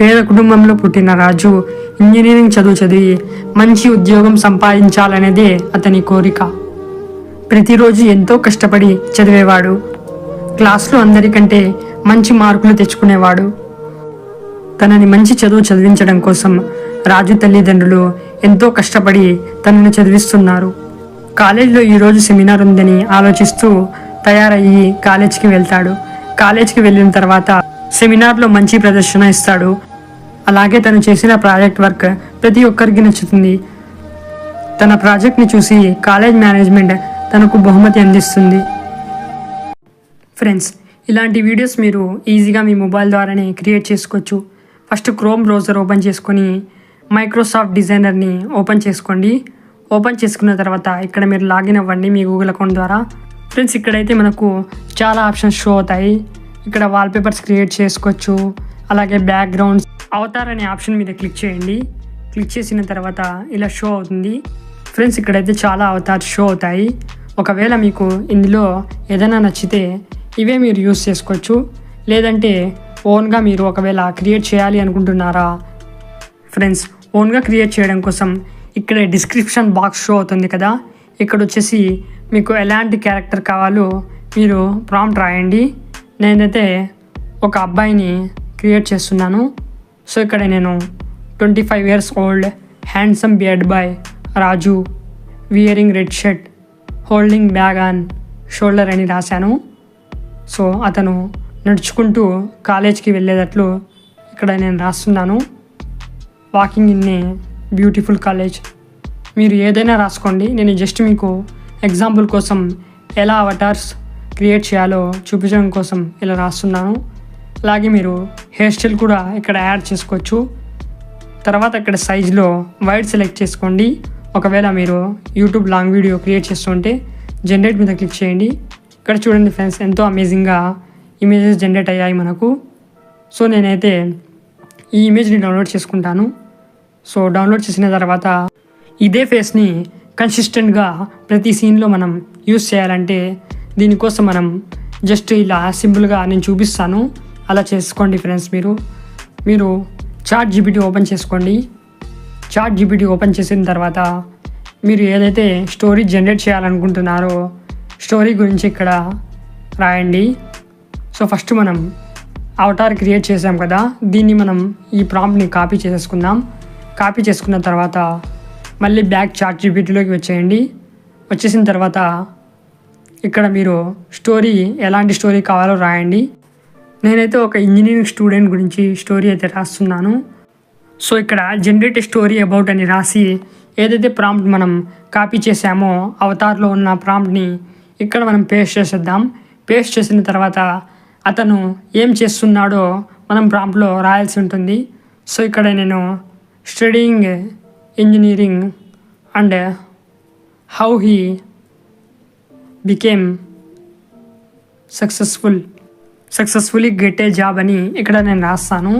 పేద కుటుంబంలో పుట్టిన రాజు ఇంజనీరింగ్ చదువు చదివి మంచి ఉద్యోగం సంపాదించాలనేదే అతని కోరిక. ప్రతిరోజు ఎంతో కష్టపడి చదివేవాడు. క్లాస్లో అందరికంటే మంచి మార్కులు తెచ్చుకునేవాడు. తనని మంచి చదువు చదివించడం కోసం రాజు తల్లిదండ్రులు ఎంతో కష్టపడి తనని చదివిస్తున్నారు. కాలేజీలో ఈరోజు సెమినార్ ఉందని ఆలోచిస్తూ తయారయ్యి కాలేజ్కి వెళ్తాడు. కాలేజ్కి వెళ్ళిన తర్వాత సెమినార్లో మంచి ప్రదర్శన ఇస్తాడు. అలాగే తను చేసిన ప్రాజెక్ట్ వర్క్ ప్రతి ఒక్కరికి నచ్చుతుంది. తన ప్రాజెక్ట్ని చూసి కాలేజ్ మేనేజ్మెంట్ తనకు బహుమతి అందిస్తుంది. ఫ్రెండ్స్, ఇలాంటి వీడియోస్ మీరు ఈజీగా మీ మొబైల్ ద్వారానే క్రియేట్ చేసుకోవచ్చు. ఫస్ట్ క్రోమ్ బ్రౌజర్ ఓపెన్ చేసుకొని మైక్రోసాఫ్ట్ డిజైనర్ని ఓపెన్ చేసుకోండి. ఓపెన్ చేసుకున్న తర్వాత ఇక్కడ మీరు లాగిన్ అవ్వండి మీ గూగుల్ అకౌంట్ ద్వారా. ఫ్రెండ్స్, ఇక్కడైతే మనకు చాలా ఆప్షన్స్ షో అవుతాయి. ఇక్కడ వాల్పేపర్స్ క్రియేట్ చేసుకోవచ్చు. అలాగే బ్యాక్గ్రౌండ్స్, అవతార్ అనే ఆప్షన్ మీద క్లిక్ చేయండి. క్లిక్ చేసిన తర్వాత ఇలా షో అవుతుంది. ఫ్రెండ్స్, ఇక్కడైతే చాలా అవతార్స్ షో అవుతాయి. ఒకవేళ మీకు ఇందులో ఏదైనా నచ్చితే ఇవే మీరు యూస్ చేసుకోవచ్చు. లేదంటే ఓన్గా మీరు ఒకవేళ క్రియేట్ చేయాలి అనుకుంటున్నారా? ఫ్రెండ్స్, ఓన్గా క్రియేట్ చేయడం కోసం ఇక్కడ డిస్క్రిప్షన్ బాక్స్ షో అవుతుంది కదా, ఇక్కడ వచ్చేసి మీకు ఎలాంటి క్యారెక్టర్ కావాలో మీరు ప్రాంప్ట్ రాయండి. నేనైతే ఒక అబ్బాయిని క్రియేట్ చేస్తున్నాను. సో ఇక్కడ నేను 25 years old handsome beard boy Raju, wearing red shirt, holding bag on shoulder అని రాశాను. సో అతను నడుచుకుంటూ కాలేజ్కి వెళ్ళేటట్లు ఇక్కడ నేను రాస్తున్నాను. Walking in a beautiful college. మీరు ఏదైనా రాసుకోండి. నేను జస్ట్ మీకు ఎగ్జాంపుల్ కోసం ఎలా అవటార్స్ క్రియేట్ చేయాలో చూపించడం కోసం ఇలా రాస్తున్నాను. అలాగే మీరు హెయిర్ స్టైల్ కూడా ఇక్కడ యాడ్ చేసుకోవచ్చు. తర్వాత ఇక్కడ సైజ్లో వైడ్ సెలెక్ట్ చేసుకోండి. ఒకవేళ మీరు యూట్యూబ్ లాంగ్ వీడియో క్రియేట్ చేస్తుంటే జనరేట్ మీద క్లిక్ చేయండి. ఇక్కడ చూడండి ఫ్రెండ్స్, ఎంతో అమేజింగ్గా ఇమేజెస్ జనరేట్ అయ్యాయి మనకు. సో నేనైతే ఈ ఇమేజ్ని డౌన్లోడ్ చేసుకుంటాను. సో డౌన్లోడ్ చేసిన తర్వాత ఇదే ఫేస్ని కన్సిస్టెంట్గా ప్రతి సీన్లో మనం యూస్ చేయాలంటే దీనికోసం మనం జస్ట్ ఇలా సింపుల్గా నేను చూపిస్తాను, అలా చేసుకోండి ఫ్రెండ్స్. మీరు చాట్ జీపీటీ ఓపెన్ చేసుకోండి. చాట్ జీపీటీ ఓపెన్ చేసిన తర్వాత మీరు ఏదైతే స్టోరీ జనరేట్ చేయాలనుకుంటున్నారో స్టోరీ గురించి ఇక్కడ రాయండి. సో ఫస్ట్ మనం అవతార్ క్రియేట్ చేసాం కదా, దీన్ని మనం ఈ ప్రాంప్ట్ని కాపీ చేసేసుకుందాం. కాపీ చేసుకున్న తర్వాత మళ్ళీ బ్యాక్ చాట్ జీపీటీలోకి వచ్చేయండి. వచ్చేసిన తర్వాత ఇక్కడ మీరు స్టోరీ ఎలాంటి స్టోరీ కావాలో రాయండి. నేనైతే ఒక ఇంజనీరింగ్ స్టూడెంట్ గురించి స్టోరీ అయితే రాస్తున్నాను. సో ఇక్కడ జనరేట్ స్టోరీ అబౌట్ అని రాసి ఏదైతే ప్రాంప్ట్ మనం కాపీ చేసామో అవతార్లో ఉన్న ప్రాంప్ట్ని ఇక్కడ మనం పేస్ట్ చేసేద్దాం. పేస్ట్ చేసిన తర్వాత అతను ఏం చేస్తున్నాడో మనం ప్రాంప్ట్లో రాయాల్సి ఉంటుంది. సో ఇక్కడ నేను studying engineering and how he became successfully get a job అని ఇక్కడ నేను రాస్తాను.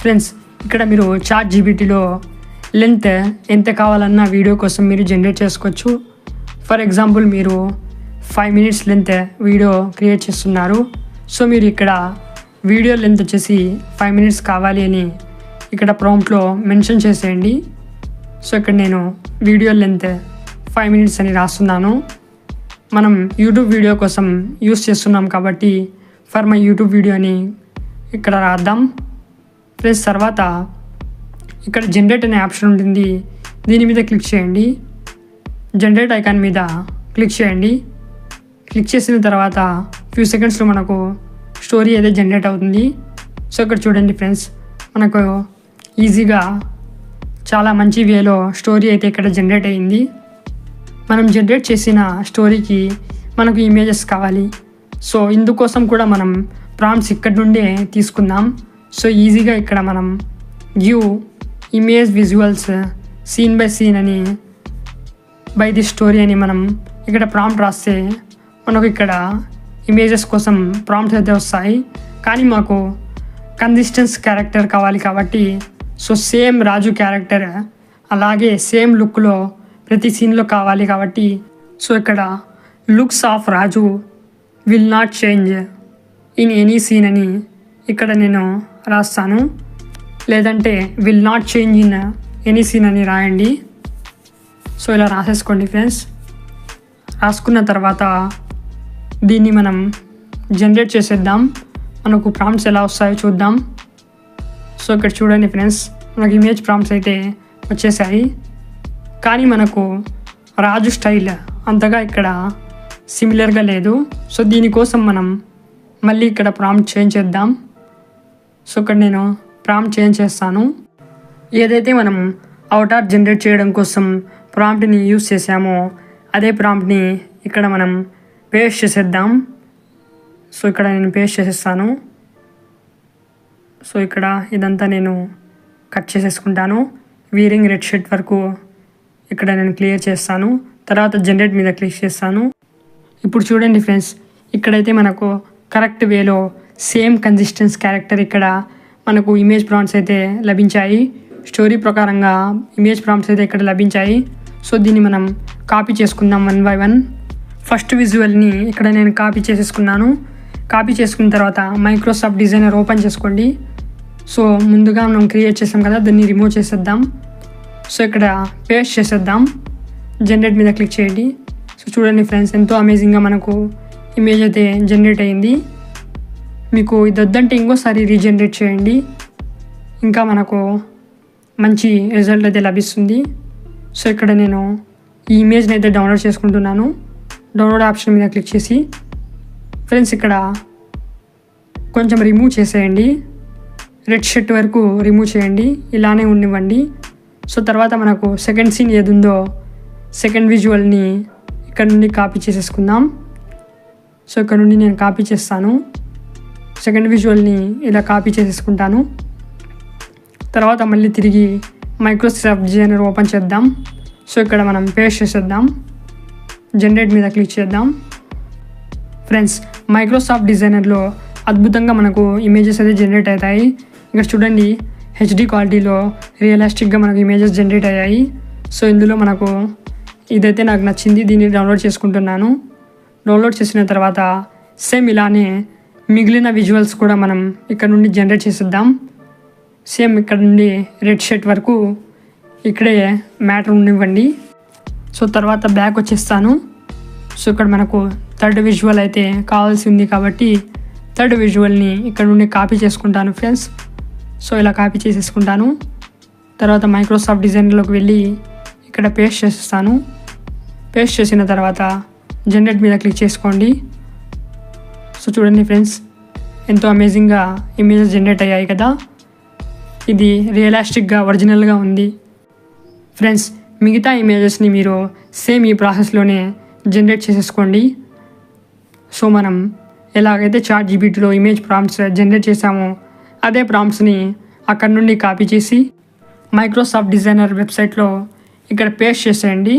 ఫ్రెండ్స్, ఇక్కడ మీరు చాట్ జీపీటీలో లెంత్ ఎంత కావాలన్నా వీడియో కోసం మీరు జనరేట్ చేసుకోవచ్చు. ఫర్ ఎగ్జాంపుల్ మీరు 5 minutes లెంత్ వీడియో క్రియేట్ చేస్తున్నారు. సో మీరు ఇక్కడ వీడియో లెంత్ వచ్చేసి 5 minutes కావాలి అని ఇక్కడ ప్రాంప్ట్లో మెన్షన్ చేసేయండి. సో ఇక్కడ నేను వీడియో లెంత్ 5 minutes అని రాస్తున్నాను. మనం యూట్యూబ్ వీడియో కోసం యూస్ చేస్తున్నాం కాబట్టి ఫర్ మై యూట్యూబ్ వీడియో అని ఇక్కడ రాద్దాం. ప్లస్ తర్వాత ఇక్కడ జనరేట్ అనే ఆప్షన్ ఉంటుంది, దీని మీద క్లిక్ చేయండి. జనరేట్ ఐకాన్ మీద క్లిక్ చేయండి. క్లిక్ చేసిన తర్వాత ఫ్యూ సెకండ్స్లో మనకు స్టోరీ అయితే జనరేట్ అవుతుంది. సో ఇక్కడ చూడండి ఫ్రెండ్స్, మనకు ఈజీగా చాలా మంచి వేలో స్టోరీ అయితే ఇక్కడ జనరేట్ అయ్యింది. మనం జనరేట్ చేసిన స్టోరీకి మనకు ఇమేజెస్ కావాలి. సో ఇందుకోసం కూడా మనం ప్రాంప్ట్స్ ఇక్కడ నుండే తీసుకుందాం. సో ఈజీగా ఇక్కడ మనం give image visuals scene by scene అని బై ది స్టోరీ అని మనం ఇక్కడ ప్రాంప్ట్ రాస్తే మనకు ఇక్కడ ఇమేజెస్ కోసం ప్రాంప్ట్స్ అయితే వస్తాయి. కానీ మాకు కన్సిస్టెన్స్ క్యారెక్టర్ కావాలి కాబట్టి సో సేమ్ రాజు క్యారెక్టర్ అలాగే సేమ్ లుక్లో ప్రతి సీన్లో కావాలి కాబట్టి సో ఇక్కడ looks of Raju will not change in any scene అని ఇక్కడ నేను రాస్తాను. లేదంటే will not change in any scene అని రాయండి. సో ఇలా రాసేసుకోండి ఫ్రెండ్స్. రాసుకున్న తర్వాత దీన్ని మనం జనరేట్ చేసేద్దాం. మనకు ప్రాంప్ట్స్ ఎలా వస్తాయో చూద్దాం. సో ఇక్కడ చూడండి ఫ్రెండ్స్, మనకు ఇమేజ్ ప్రాంప్ట్స్ అయితే వచ్చేసాయి. కానీ మనకు రాజు స్టైల్ అంతగా ఇక్కడ సిమిలర్గా లేదు. సో దీనికోసం మనం మళ్ళీ ఇక్కడ ప్రాంప్ట్ చేంజ్ చేద్దాం. సో ఇక్కడ నేను ప్రాంప్ట్ చేంజ్ చేస్తాను. ఏదైతే మనం అవతార్ జనరేట్ చేయడం కోసం ప్రాంప్ట్ని యూజ్ చేసామో అదే ప్రాంప్ట్ని ఇక్కడ మనం పేస్ట్ చేసేద్దాం. సో ఇక్కడ నేను పేస్ట్ చేసేస్తాను. సో ఇక్కడ ఇదంతా నేను కట్ చేసేసుకుంటాను. వీరింగ్ రెడ్ షర్ట్ వరకు ఇక్కడ నేను క్లియర్ చేస్తాను. తర్వాత జనరేట్ మీద క్లిక్ చేస్తాను. ఇప్పుడు చూడండి ఫ్రెండ్స్, ఇక్కడైతే మనకు కరెక్ట్ వేలో సేమ్ కన్సిస్టెన్స్ క్యారెక్టర్ ఇక్కడ మనకు ఇమేజ్ ప్రాంప్ట్స్ అయితే లభించాయి. స్టోరీ ప్రకారంగా ఇమేజ్ ప్రాంప్ట్స్ అయితే ఇక్కడ లభించాయి. సో దీన్ని మనం కాపీ చేసుకుందాం 1 by 1. ఫస్ట్ విజువల్ని ఇక్కడ నేను కాపీ చేసేసుకున్నాను. కాపీ చేసుకున్న తర్వాత మైక్రోసాఫ్ట్ డిజైనర్ ఓపెన్ చేసుకోండి. సో ముందుగా మనం క్రియేట్ చేసాం కదా, దాన్ని రిమూవ్ చేసేద్దాం. సో ఇక్కడ పేస్ట్ చేసేద్దాం. జనరేట్ మీద క్లిక్ చేయండి. సో చూడండి ఫ్రెండ్స్, ఎంతో అమేజింగ్గా మనకు ఇమేజ్ అయితే జనరేట్ అయ్యింది. మీకు ఇది వద్దంటే ఇంకోసారి రీజనరేట్ చేయండి, ఇంకా మనకు మంచి రిజల్ట్ అయితే లభిస్తుంది. సో ఇక్కడ నేను ఈ ఇమేజ్ని అయితే డౌన్లోడ్ చేసుకుంటున్నాను. డౌన్లోడ్ ఆప్షన్ మీద క్లిక్ చేసి ఫ్రెండ్స్ ఇక్కడ కొంచెం రిమూవ్ చేసేయండి. రెడ్ షర్ట్ వరకు రిమూవ్ చేయండి, ఇలానే ఉండివ్వండి. సో తర్వాత మనకు సెకండ్ సీన్ ఏది ఉందో సెకండ్ విజువల్ని ఇక్కడ నుండి కాపీ చేసేసుకుందాం. సో ఇక్కడ నుండి నేను కాపీ చేస్తాను. సెకండ్ విజువల్ని ఇలా కాపీ చేసేసుకుంటాను. తర్వాత మళ్ళీ తిరిగి మైక్రోసాఫ్ట్ డిజైనర్ ఓపెన్ చేద్దాం. సో ఇక్కడ మనం పేస్ట్ చేసేద్దాం. జనరేట్ మీద క్లిక్ చేద్దాం. ఫ్రెండ్స్, మైక్రోసాఫ్ట్ డిజైనర్లో అద్భుతంగా మనకు ఇమేజెస్ అయితే జనరేట్ అవుతాయి. ఇక్కడ చూడండి, హెచ్డి క్వాలిటీలో రియలిస్టిక్గా మనకు ఇమేజెస్ జనరేట్ అయ్యాయి. సో ఇందులో మనకు ఇదైతే నాకు నచ్చింది, దీన్ని డౌన్లోడ్ చేసుకుంటున్నాను. డౌన్లోడ్ చేసిన తర్వాత సేమ్ ఇలానే మిగిలిన విజువల్స్ కూడా మనం ఇక్కడ నుండి జనరేట్ చేసేద్దాం. సేమ్ ఇక్కడ నుండి రెడ్ షర్ట్ వరకు ఇక్కడే మ్యాటర్ ఉండివ్వండి. సో తర్వాత బ్యాక్ వచ్చేస్తాను. సో ఇక్కడ మనకు థర్డ్ విజువల్ అయితే కావాల్సి ఉంది కాబట్టి థర్డ్ విజువల్ని ఇక్కడ నుండి కాపీ చేసుకుంటాను ఫ్రెండ్స్. సో ఇలా కాపీ చేసేసుకుంటాను. తర్వాత మైక్రోసాఫ్ట్ డిజైనర్లోకి వెళ్ళి ఇక్కడ పేస్ట్ చేసేస్తాను. పేస్ట్ చేసిన తర్వాత జనరేట్ మీద క్లిక్ చేసుకోండి. సో చూడండి ఫ్రెండ్స్, ఎంతో అమేజింగ్గా ఇమేజెస్ జనరేట్ అయ్యాయి కదా. ఇది రియలిస్టిక్గా ఒరిజినల్గా ఉంది. ఫ్రెండ్స్, మిగతా ఇమేజెస్ని మీరు సేమ్ ఈ ప్రాసెస్లోనే జనరేట్ చేసేసుకోండి. సో మనం ఎలాగైతే ChatGPTలో ఇమేజ్ ప్రాంప్ట్స్ జనరేట్ చేసామో అదే ప్రాంప్ట్స్ని అక్కడ నుండి కాపీ చేసి మైక్రోసాఫ్ట్ డిజైనర్ వెబ్సైట్లో ఇక్కడ పేస్ట్ చేసేయండి.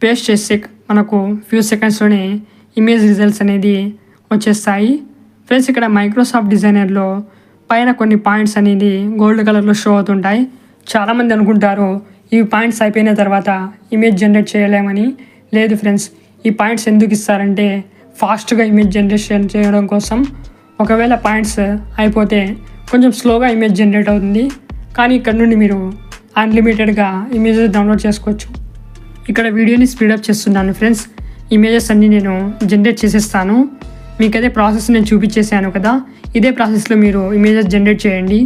పేస్ట్ చేసి మనకు ఫ్యూ సెకండ్స్లోనే ఇమేజ్ రిజల్ట్స్ అనేది వచ్చేస్తాయి. ఫ్రెండ్స్, ఇక్కడ మైక్రోసాఫ్ట్ డిజైనర్లో పైన కొన్ని పాయింట్స్ అనేది గోల్డ్ కలర్లో షో అవుతుంటాయి. చాలామంది అనుకుంటారు ఈ పాయింట్స్ అయిపోయిన తర్వాత ఇమేజ్ జనరేట్ చేయలేమని. లేదు ఫ్రెండ్స్, ఈ పాయింట్స్ ఎందుకు ఇస్తారంటే ఫాస్ట్గా ఇమేజ్ జనరేషన్ చేయడం కోసం. ఒకవేళ పాయింట్స్ అయిపోతే కొంచెం స్లోగా ఇమేజ్ జనరేట్ అవుతుంది, కానీ ఇక్కడ నుండి మీరు అన్లిమిటెడ్గా ఇమేజెస్ డౌన్లోడ్ చేసుకోవచ్చు. ఇక్కడ వీడియోని స్పీడప్ చేస్తున్నాను ఫ్రెండ్స్. ఇమేజెస్ అన్నీ నేను జనరేట్ చేసేస్తాను. మీకు అదే ప్రాసెస్ నేను చూపించేసాను కదా, ఇదే ప్రాసెస్లో మీరు ఇమేజెస్ జనరేట్ చేయండి.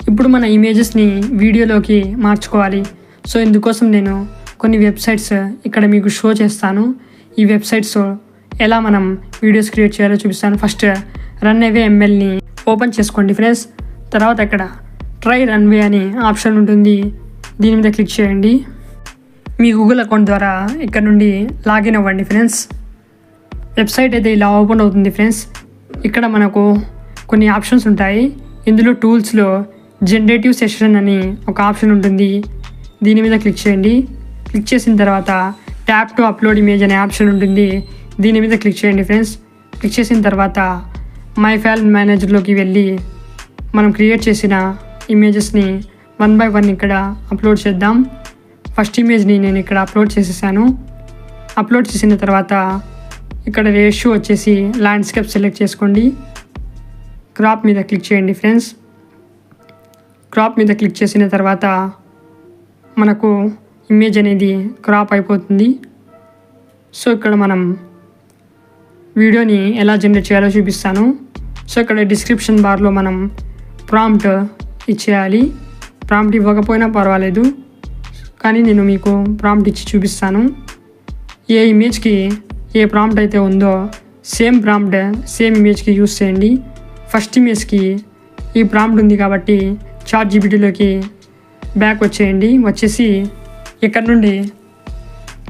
ఇప్పుడు మన ఇమేజెస్ని వీడియోలోకి మార్చుకోవాలి. సో ఇందుకోసం నేను కొన్ని వెబ్సైట్స్ ఇక్కడ మీకు షో చేస్తాను. ఈ వెబ్సైట్స్ ఎలా మనం వీడియోస్ క్రియేట్ చేయాలో చూపిస్తాను. ఫస్ట్ రన్వే MLని ఓపెన్ చేసుకోండి ఫ్రెండ్స్. తర్వాత ఇక్కడ ట్రై రన్వే అని ఆప్షన్ ఉంటుంది, దీని మీద క్లిక్ చేయండి. మీ గూగుల్ అకౌంట్ ద్వారా ఇక్కడ నుండి లాగిన్ అవ్వండి ఫ్రెండ్స్. వెబ్సైట్ అయితే ఇలా ఓపెన్ అవుతుంది ఫ్రెండ్స్. ఇక్కడ మనకు కొన్ని ఆప్షన్స్ ఉంటాయి. ఇందులో టూల్స్లో జనరేటివ్ సెషన్ అని ఒక ఆప్షన్ ఉంటుంది, దీని మీద క్లిక్ చేయండి. క్లిక్ చేసిన తర్వాత ట్యాప్ టు అప్లోడ్ ఇమేజ్ అనే ఆప్షన్ ఉంటుంది, దీని మీద క్లిక్ చేయండి ఫ్రెండ్స్. క్లిక్ చేసిన తర్వాత మై ఫైల్ మేనేజర్లోకి వెళ్ళి మనం క్రియేట్ చేసిన ఇమేజెస్ని 1 by 1 ఇక్కడ అప్లోడ్ చేద్దాం. ఫస్ట్ ఇమేజ్ని నేను ఇక్కడ అప్లోడ్ చేసేసాను. అప్లోడ్ చేసిన తర్వాత ఇక్కడ రేషియో వచ్చేసి ల్యాండ్స్కేప్ సెలెక్ట్ చేసుకోండి. క్రాప్ మీద క్లిక్ చేయండి ఫ్రెండ్స్. క్రాప్ మీద క్లిక్ చేసిన తర్వాత మనకు ఇమేజ్ అనేది క్రాప్ అయిపోతుంది. సో ఇక్కడ మనం వీడియోని ఎలా జనరేట్ చేయాలో చూపిస్తాను. సో ఇక్కడ డిస్క్రిప్షన్ బార్లో మనం ప్రాంప్ట్ ఇచ్చేయాలి. ప్రాంప్ట్ ఇవ్వకపోయినా పర్వాలేదు, కానీ నేను మీకు ప్రాంప్ట్ ఇచ్చి చూపిస్తాను. ఏ ఇమేజ్కి ఏ ప్రాంప్ట్ అయితే ఉందో సేమ్ ప్రాంప్ట్ సేమ్ ఇమేజ్కి యూస్ చేయండి. ఫస్ట్ ఇమేజ్కి ఈ ప్రాంప్ట్ ఉంది కాబట్టి ChatGPTలోకి బ్యాక్ వచ్చేయండి. వచ్చేసి ఇక్కడ నుండి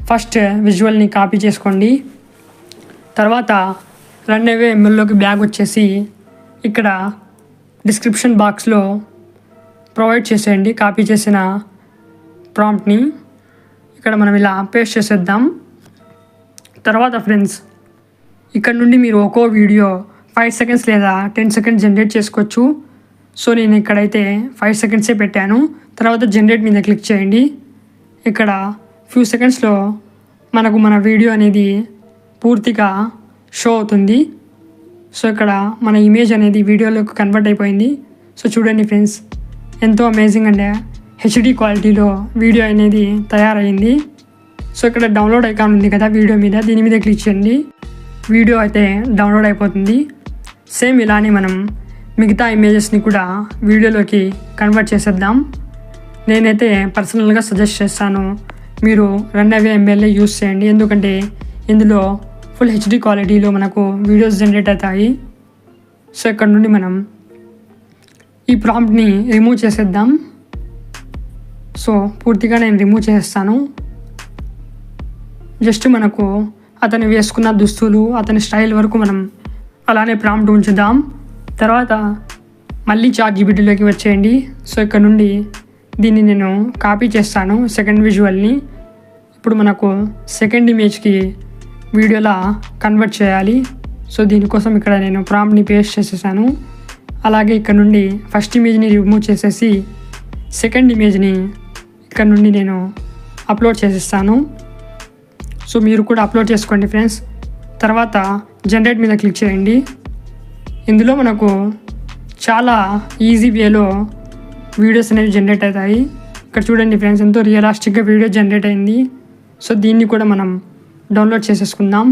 ఫస్ట్ విజువల్ని కాపీ చేసుకోండి. తర్వాత రన్అవే MLలోకి బ్యాక్ వచ్చేసి ఇక్కడ డిస్క్రిప్షన్ బాక్స్లో ప్రొవైడ్ చేసేయండి కాపీ చేసిన ప్రాంప్ట్ని. ఇక్కడ మనం ఇలా పేస్ట్ చేసేద్దాం. తర్వాత ఫ్రెండ్స్ ఇక్కడ నుండి మీరు ఒక్కో వీడియో 5 సెకండ్స్ లేదా 10 సెకండ్స్ జనరేట్ చేసుకోవచ్చు. సో నేను ఇక్కడైతే 5 సెకండ్సే పెట్టాను. తర్వాత జనరేట్ మీద క్లిక్ చేయండి. ఇక్కడ ఫ్యూ సెకండ్స్లో మనకు మన వీడియో అనేది పూర్తిగా షో అవుతుంది. సో ఇక్కడ మన ఇమేజ్ అనేది వీడియోలోకి కన్వర్ట్ అయిపోయింది. సో చూడండి ఫ్రెండ్స్, ఎంతో అమేజింగ్ అండ్ HD క్వాలిటీలో వీడియో అనేది తయారైంది. సో ఇక్కడ డౌన్లోడ్ ఐకాన్ ఉంది కదా వీడియో మీద, దీని మీద క్లిక్ చేయండి. వీడియో అయితే డౌన్లోడ్ అయిపోతుంది. సేమ్ ఇలానే మనం మిగతా ఇమేజెస్ని కూడా వీడియోలోకి కన్వర్ట్ చేసేద్దాం. నేనైతే పర్సనల్గా సజెస్ట్ చేస్తాను మీరు రన్అవే ML యూస్ చేయండి, ఎందుకంటే ఇందులో ఫుల్ HD క్వాలిటీలో మనకు వీడియోస్ జనరేట్ అవుతాయి. సో ఇక్కడ నుండి మనం ఈ ప్రాంప్ట్ని రిమూవ్ చేసేద్దాం. సో పూర్తిగా నేను రిమూవ్ చేసేస్తాను. జస్ట్ మనకు అతను వేసుకున్న దుస్తులు, అతని స్టైల్ వరకు మనం అలానే ప్రాంప్ట్ ఉంచుదాం. తర్వాత మళ్ళీ ChatGPTలోకి వచ్చేయండి. సో ఇక్కడ నుండి దీన్ని నేను కాపీ చేస్తాను సెకండ్ విజువల్ని. ఇప్పుడు మనకు సెకండ్ ఇమేజ్కి వీడియోలా కన్వర్ట్ చేయాలి. సో దీనికోసం ఇక్కడ నేను ప్రాంప్ట్ని పేస్ట్ చేసేసాను. అలాగే ఇక్కడ నుండి ఫస్ట్ ఇమేజ్ని రిమూవ్ చేసేసి సెకండ్ ఇమేజ్ని ఇక్కడ నుండి నేను అప్లోడ్ చేసేస్తాను. సో మీరు కూడా అప్లోడ్ చేసుకోండి ఫ్రెండ్స్. తర్వాత జనరేట్ మీద క్లిక్ చేయండి. ఇందులో మనకు చాలా ఈజీ వేలో వీడియోస్ అనేవి జనరేట్ అవుతాయి. ఇక్కడ చూడండి ఫ్రెండ్స్, ఎంతో రియలిస్టిక్గా వీడియో జనరేట్ అయింది. సో దీన్ని కూడా మనం డౌన్లోడ్ చేసేసుకుందాం.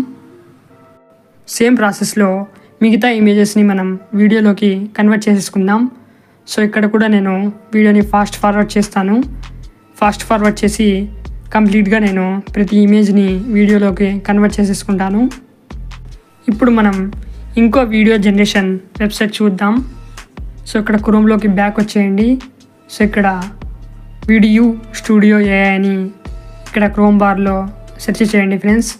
సేమ్ ప్రాసెస్లో మిగతా ఇమేజెస్ని మనం వీడియోలోకి కన్వర్ట్ చేసేసుకుందాం. సో ఇక్కడ కూడా నేను వీడియోని ఫాస్ట్ ఫార్వర్డ్ చేస్తాను. ఫాస్ట్ ఫార్వర్డ్ చేసి కంప్లీట్గా నేను ప్రతి ఇమేజ్ని వీడియోలోకి కన్వర్ట్ చేసేసుకుంటాను. ఇప్పుడు మనం ఇంకో వీడియో జనరేషన్ వెబ్సైట్ చూద్దాం. సో ఇక్కడ క్రోమ్లోకి బ్యాక్ వచ్చేయండి. సో ఇక్కడ వీడియో స్టూడియో AI అని ఇక్కడ క్రోమ్ బార్లో సెర్చ్ చేయండి ఫ్రెండ్స్.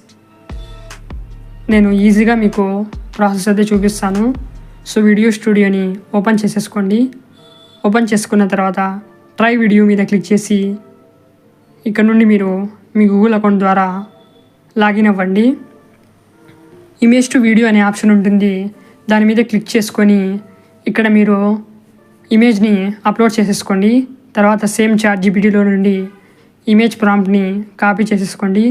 నేను ఈజీగా మీకు ప్రాసెస్ అయితే చూపిస్తాను. సో వీడియో స్టూడియోని ఓపెన్ చేసేసుకోండి. ఓపెన్ చేసుకున్న తర్వాత ట్రై వీడియో మీద క్లిక్ చేసి ఇక్కడ నుండి మీరు మీ గూగుల్ అకౌంట్ ద్వారా లాగిన్ అవ్వండి. ఇమేజ్ టు వీడియో అనే ఆప్షన్ ఉంటుంది, దాని మీద క్లిక్ చేసుకొని ఇక్కడ మీరు ఇమేజ్ని అప్లోడ్ చేసేసుకోండి. తర్వాత సేమ్ ChatGPTలో నుండి ఇమేజ్ ప్రాంప్ట్ని కాపీ చేసేసుకోండి.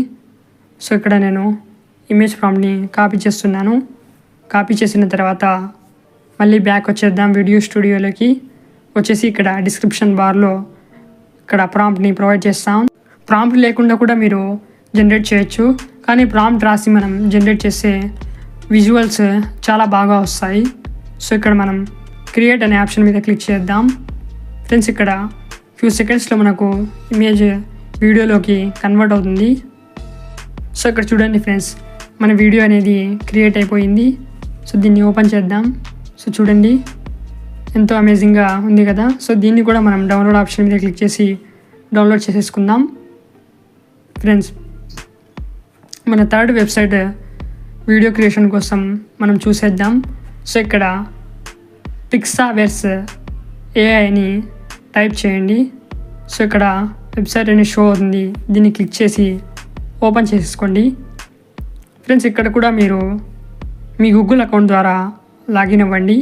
సో ఇక్కడ నేను ఇమేజ్ ప్రాంప్ట్ని కాపీ చేస్తున్నాను. కాపీ చేసిన తర్వాత మళ్ళీ బ్యాక్ వచ్చేద్దాం వీడియో స్టూడియోలోకి. వచ్చేసి ఇక్కడ డిస్క్రిప్షన్ బార్లో ఇక్కడ ప్రాంప్ట్ని ప్రొవైడ్ చేస్తాం. ప్రాంప్ట్ లేకుండా కూడా మీరు జనరేట్ చేయొచ్చు, కానీ ప్రాంప్ట్ రాసి మనం జనరేట్ చేసే విజువల్స్ చాలా బాగా వస్తాయి. సో ఇక్కడ మనం క్రియేట్ అనే ఆప్షన్ మీద క్లిక్ చేద్దాం ఫ్రెండ్స్. ఇక్కడ ఫ్యూ సెకండ్స్లో మనకు ఇమేజ్ వీడియోలోకి కన్వర్ట్ అవుతుంది. సో ఇక్కడ చూడండి ఫ్రెండ్స్, మన వీడియో అనేది క్రియేట్ అయిపోయింది. సో దీన్ని ఓపెన్ చేద్దాం. సో చూడండి, ఎంతో అమేజింగ్గా ఉంది కదా. సో దీన్ని కూడా మనం డౌన్లోడ్ ఆప్షన్ మీద క్లిక్ చేసి డౌన్లోడ్ చేసేసుకుందాం ఫ్రెండ్స్. మన థర్డ్ వెబ్సైట్ వీడియో క్రియేషన్ కోసం మనం చూసేద్దాం. సో ఇక్కడ పిక్సావర్స్ AI అని టైప్ చేయండి. సో ఇక్కడ వెబ్సైట్ అనేది షో అవుతుంది, దీన్ని క్లిక్ చేసి ఓపెన్ చేసేసుకోండి ఫ్రెండ్స్. ఇక్కడ కూడా మీరు మీ గూగుల్ అకౌంట్ ద్వారా లాగిన్ అవ్వండి.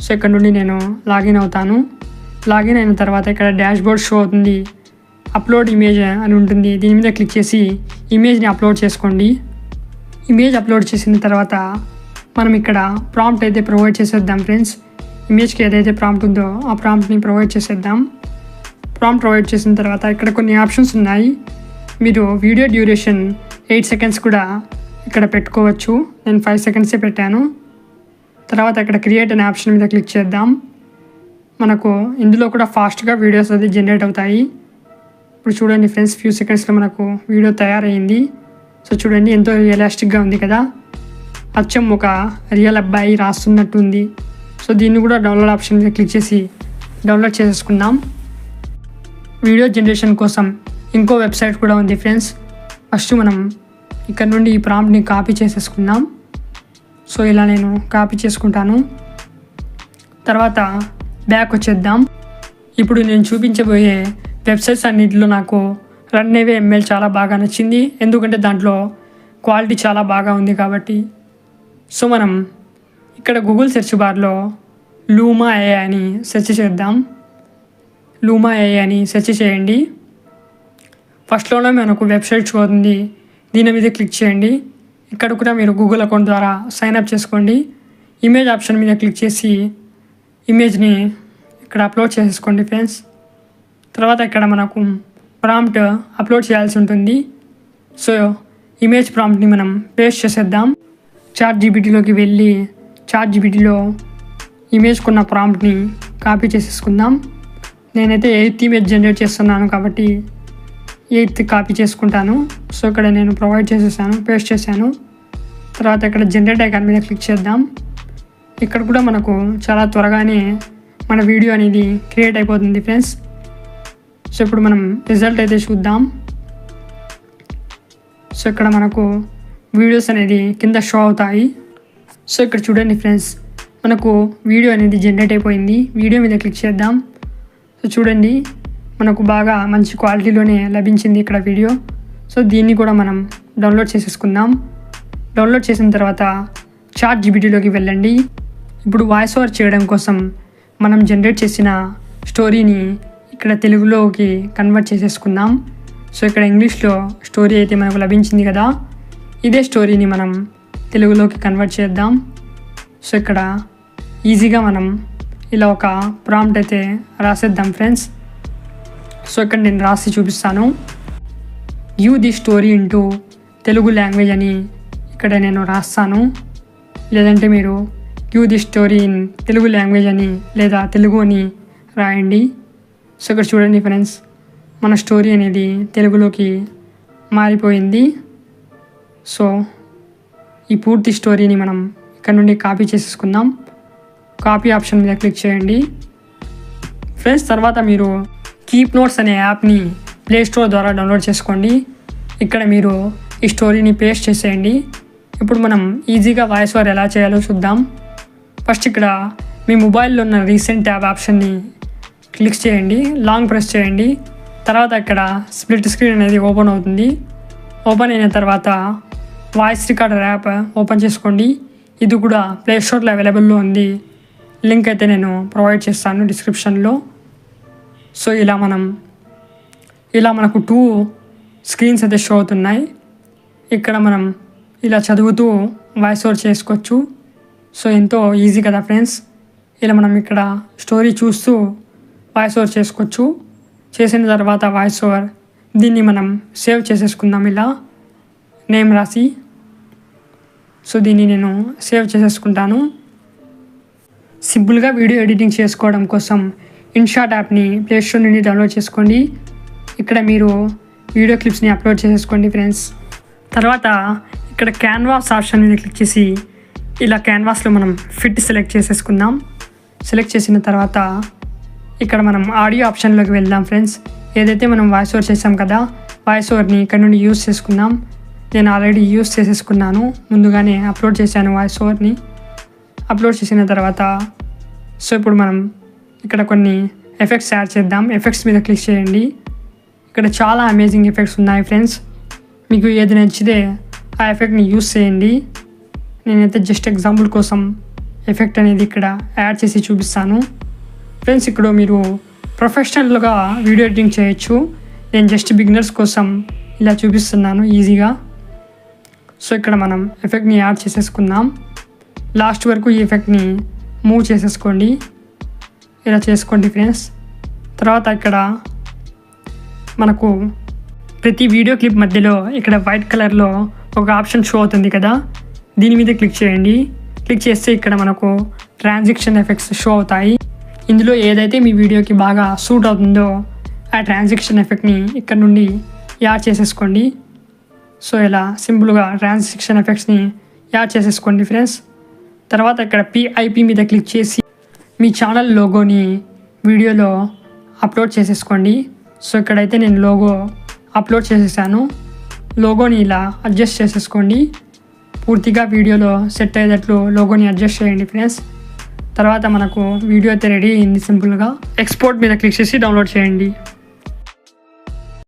సో ఇక్కడ నుండి నేను లాగిన్ అవుతాను. లాగిన్ అయిన తర్వాత ఇక్కడ డాష్ బోర్డ్ షో అవుతుంది, అప్లోడ్ ఇమేజ్ అని ఉంటుంది, దీని మీద క్లిక్ చేసి ఇమేజ్ని అప్లోడ్ చేసుకోండి. ఇమేజ్ అప్లోడ్ చేసిన తర్వాత మనం ఇక్కడ ప్రాంప్ట్ అయితే ప్రొవైడ్ చేసేద్దాం ఫ్రెండ్స్. ఇమేజ్కి ఏదైతే ప్రాంప్ట్ ఉందో ఆ ప్రాంప్ట్ని ప్రొవైడ్ చేసేద్దాం. ప్రాంప్ట్ ప్రొవైడ్ చేసిన తర్వాత ఇక్కడ కొన్ని ఆప్షన్స్ ఉన్నాయి. మీరు వీడియో డ్యూరేషన్ 8 సెకండ్స్ కూడా ఇక్కడ పెట్టుకోవచ్చు. నేను 5 సెకండ్సే పెట్టాను. తర్వాత ఇక్కడ క్రియేట్ అనే ఆప్షన్ మీద క్లిక్ చేద్దాం. మనకు ఇందులో కూడా ఫాస్ట్గా వీడియోస్ అది జనరేట్ అవుతాయి. ఇప్పుడు చూడండి ఫ్రెండ్స్, ఫ్యూ సెకండ్స్లో మనకు వీడియో తయారైంది. సో చూడండి, ఎంతో రియలిస్టిక్గా ఉంది కదా, అచ్చం ఒక రియల్ అబ్బాయి రాస్తున్నట్టు ఉంది. సో దీన్ని కూడా డౌన్లోడ్ ఆప్షన్ మీద క్లిక్ చేసి డౌన్లోడ్ చేసేసుకుందాం. వీడియో జనరేషన్ కోసం ఇంకో వెబ్సైట్ కూడా ఉంది ఫ్రెండ్స్. ఫస్ట్ మనం ఇక్కడ నుండి ఈ ప్రాంప్ట్ని కాపీ చేసేసుకుందాం. సో ఇలా నేను కాపీ చేసుకుంటాను. తర్వాత బ్యాక్ వచ్చేద్దాం. ఇప్పుడు నేను చూపించబోయే వెబ్సైట్స్ అన్నింటిలో నాకు RunAway చాలా బాగా నచ్చింది, ఎందుకంటే దాంట్లో క్వాలిటీ చాలా బాగా ఉంది కాబట్టి. సో మనం ఇక్కడ గూగుల్ సెర్చ్ బార్లో లూమా AI అని సెర్చ్ చేద్దాం. లూమా AI అని సెర్చ్ చేయండి. ఫస్ట్లోనే మనకు వెబ్సైట్ షో అవుతుంది, దీని మీద క్లిక్ చేయండి. ఇక్కడ కూడా మీరు గూగుల్ అకౌంట్ ద్వారా సైన్అప్ చేసుకోండి. ఇమేజ్ ఆప్షన్ మీద క్లిక్ చేసి ఇమేజ్ని ఇక్కడ అప్లోడ్ చేసేసుకోండి ఫ్రెండ్స్. తర్వాత ఇక్కడ మనకు ప్రాంప్ట్ అప్లోడ్ చేయాల్సి ఉంటుంది. సో ఇమేజ్ ప్రాంప్ట్ని మనం పేస్ట్ చేసేద్దాం. ChatGPTలోకి వెళ్ళి ChatGPTలో ఇమేజ్ కొన్న ప్రాంప్ట్ని కాపీ చేసేసుకుందాం. నేనైతే 8th ఇమేజ్ జనరేట్ చేస్తున్నాను కాబట్టి 8th కాపీ చేసుకుంటాను. సో ఇక్కడ నేను ప్రొవైడ్ చేసేసాను, పేస్ట్ చేశాను. తర్వాత ఇక్కడ జనరేట్ ఐకాన్ మీద క్లిక్ చేద్దాం. ఇక్కడ కూడా మనకు చాలా త్వరగానే మన వీడియో అనేది క్రియేట్ అయిపోతుంది ఫ్రెండ్స్. సో ఇప్పుడు మనం రిజల్ట్ అయితే చూద్దాం. సో ఇక్కడ మనకు వీడియోస్ అనేది కింద షో అవుతాయి. సో ఇక్కడ చూడండి ఫ్రెండ్స్, మనకు వీడియో అనేది జనరేట్ అయిపోయింది. వీడియో మీద క్లిక్ చేద్దాం. సో చూడండి, మనకు బాగా మంచి క్వాలిటీలోనే లభించింది ఇక్కడ వీడియో. సో దీన్ని కూడా మనం డౌన్లోడ్ చేసేసుకుందాం. డౌన్లోడ్ చేసిన తర్వాత ChatGPTలోకి వెళ్ళండి. ఇప్పుడు వాయిస్ ఓవర్ చేయడం కోసం మనం జనరేట్ చేసిన స్టోరీని ఇక్కడ తెలుగులోకి కన్వర్ట్ చేసేసుకుందాం. సో ఇక్కడ ఇంగ్లీష్లో స్టోరీ అయితే మనకు లభించింది కదా, ఇదే స్టోరీని మనం తెలుగులోకి కన్వర్ట్ చేద్దాం. సో ఇక్కడ ఈజీగా మనం ఇలా ఒక ప్రాంప్ట్ అయితే రాసేద్దాం ఫ్రెండ్స్. సో ఇక్కడ నేను రాసి చూపిస్తాను. Give the story into Telugu language అని ఇక్కడ నేను రాస్తాను. లేదంటే మీరు give the story in Telugu language అని లేదా తెలుగు అని రాయండి. సో ఇక్కడ చూడండి ఫ్రెండ్స్, మన స్టోరీ అనేది తెలుగులోకి మారిపోయింది. సో ఈ పూర్తి స్టోరీని మనం ఇక్కడ నుండి కాపీ చేసేసుకుందాం. కాపీ ఆప్షన్ మీద క్లిక్ చేయండి ఫ్రెండ్స్. తర్వాత మీరు కీప్ నోట్స్ అనే యాప్ని ప్లేస్టోర్ ద్వారా డౌన్లోడ్ చేసుకోండి. ఇక్కడ మీరు ఈ స్టోరీని పేస్ట్ చేసేయండి. ఇప్పుడు మనం ఈజీగా వాయిస్ ఓవర్ ఎలా చేయాలో చూద్దాం. ఫస్ట్ ఇక్కడ మీ మొబైల్లో ఉన్న రీసెంట్ ట్యాబ్ ఆప్షన్ని క్లిక్ చేయండి, లాంగ్ ప్రెస్ చేయండి. తర్వాత ఇక్కడ స్ప్లిట్ స్క్రీన్ అనేది ఓపెన్ అవుతుంది. ఓపెన్ అయిన తర్వాత వాయిస్ రికార్డర్ యాప్ ఓపెన్ చేసుకోండి. ఇది కూడా ప్లేస్టోర్లో అవైలబుల్లో ఉంది. లింక్ అయితే నేను ప్రొవైడ్ చేస్తాను డిస్క్రిప్షన్లో. సో ఇలా మనకు 2 స్క్రీన్స్ అయితే షో అవుతున్నాయి. ఇక్కడ మనం ఇలా చదువుతూ వాయిస్ ఓవర్ చేసుకోవచ్చు. సో ఎంతో ఈజీ కదా ఫ్రెండ్స్. ఇలా మనం ఇక్కడ స్టోరీ చూస్తూ వాయిస్ ఓవర్ చేసుకోవచ్చు. చేసిన తర్వాత వాయిస్ ఓవర్ దీన్ని మనం సేవ్ చేసేసుకుందాం ఇలా నేమ్ రాసి. సో దీన్ని నేను సేవ్ చేసేసుకుంటాను. సింపుల్గా వీడియో ఎడిటింగ్ చేసుకోవడం కోసం ఇన్షాట్ యాప్ని ప్లేస్టోర్ నుండి డౌన్లోడ్ చేసుకోండి. ఇక్కడ మీరు వీడియో క్లిప్స్ని అప్లోడ్ చేసేసుకోండి ఫ్రెండ్స్. తర్వాత ఇక్కడ క్యాన్వాస్ ఆప్షన్ మీద క్లిక్ చేసి ఇలా క్యాన్వాస్లో మనం ఫిట్ సెలెక్ట్ చేసేసుకుందాం. సెలెక్ట్ చేసిన తర్వాత ఇక్కడ మనం ఆడియో ఆప్షన్లోకి వెళ్దాం ఫ్రెండ్స్. ఏదైతే మనం వాయిస్ ఓవర్ చేసాం కదా, వాయిస్ ఓవర్ని ఇక్కడ నుండి యూజ్ చేసుకుందాం. నేను ఆల్రెడీ యూజ్ చేసేసుకున్నాను, ముందుగానే అప్లోడ్ చేశాను వాయిస్ ఓవర్ని. అప్లోడ్ చేసిన తర్వాత సో ఇప్పుడు మనం ఇక్కడ కొన్ని ఎఫెక్ట్స్ యాడ్ చేద్దాం. ఎఫెక్ట్స్ మీద క్లిక్ చేయండి. ఇక్కడ చాలా అమేజింగ్ ఎఫెక్ట్స్ ఉన్నాయి ఫ్రెండ్స్. మీకు ఏది నచ్చితే ఆ ఎఫెక్ట్ని యూజ్ చేయండి. నేనైతే జస్ట్ ఎగ్జాంపుల్ కోసం ఎఫెక్ట్ అనేది ఇక్కడ యాడ్ చేసి చూపిస్తాను ఫ్రెండ్స్. ఇక్కడ మీరు ప్రొఫెషనల్గా వీడియో ఎడిటింగ్ చేయొచ్చు. నేను జస్ట్ బిగినర్స్ కోసం ఇలా చూపిస్తున్నాను ఈజీగా. సో ఇక్కడ మనం ఎఫెక్ట్ని యాడ్ చేసేసుకుందాం. లాస్ట్ వరకు ఈ ఎఫెక్ట్ని మూవ్ చేసేసుకోండి. ఇలా చేసుకోండి ఫ్రెండ్స్. తర్వాత ఇక్కడ మనకు ప్రతి వీడియో క్లిప్ మధ్యలో ఇక్కడ వైట్ కలర్లో ఒక ఆప్షన్ షో అవుతుంది కదా, దీని మీద క్లిక్ చేయండి. క్లిక్ చేస్తే ఇక్కడ మనకు ట్రాన్సిషన్ ఎఫెక్ట్స్ షో అవుతాయి. ఇందులో ఏదైతే మీ వీడియోకి బాగా సూట్ అవుతుందో ఆ ట్రాన్సిషన్ ఎఫెక్ట్ని ఇక్కడ నుండి యాడ్ చేసేసుకోండి. సో ఇలా సింపుల్గా ట్రాన్సిషన్ ఎఫెక్ట్స్ని యాడ్ చేసేసుకోండి ఫ్రెండ్స్. తర్వాత ఇక్కడ పిఐపి మీద క్లిక్ చేసి మీ ఛానల్ లోగోని వీడియోలో అప్లోడ్ చేసేసుకోండి. సో ఇక్కడైతే నేను లోగో అప్లోడ్ చేసేసాను. లోగోని ఇలా అడ్జస్ట్ చేసేసుకోండి. పూర్తిగా వీడియోలో సెట్ అయ్యేటట్లు లోగోని అడ్జస్ట్ చేయండి ఫ్రెండ్స్. తర్వాత మనకు వీడియో అయితే రెడీ అయింది. సింపుల్గా ఎక్స్పోర్ట్ మీద క్లిక్ చేసి డౌన్లోడ్ చేయండి.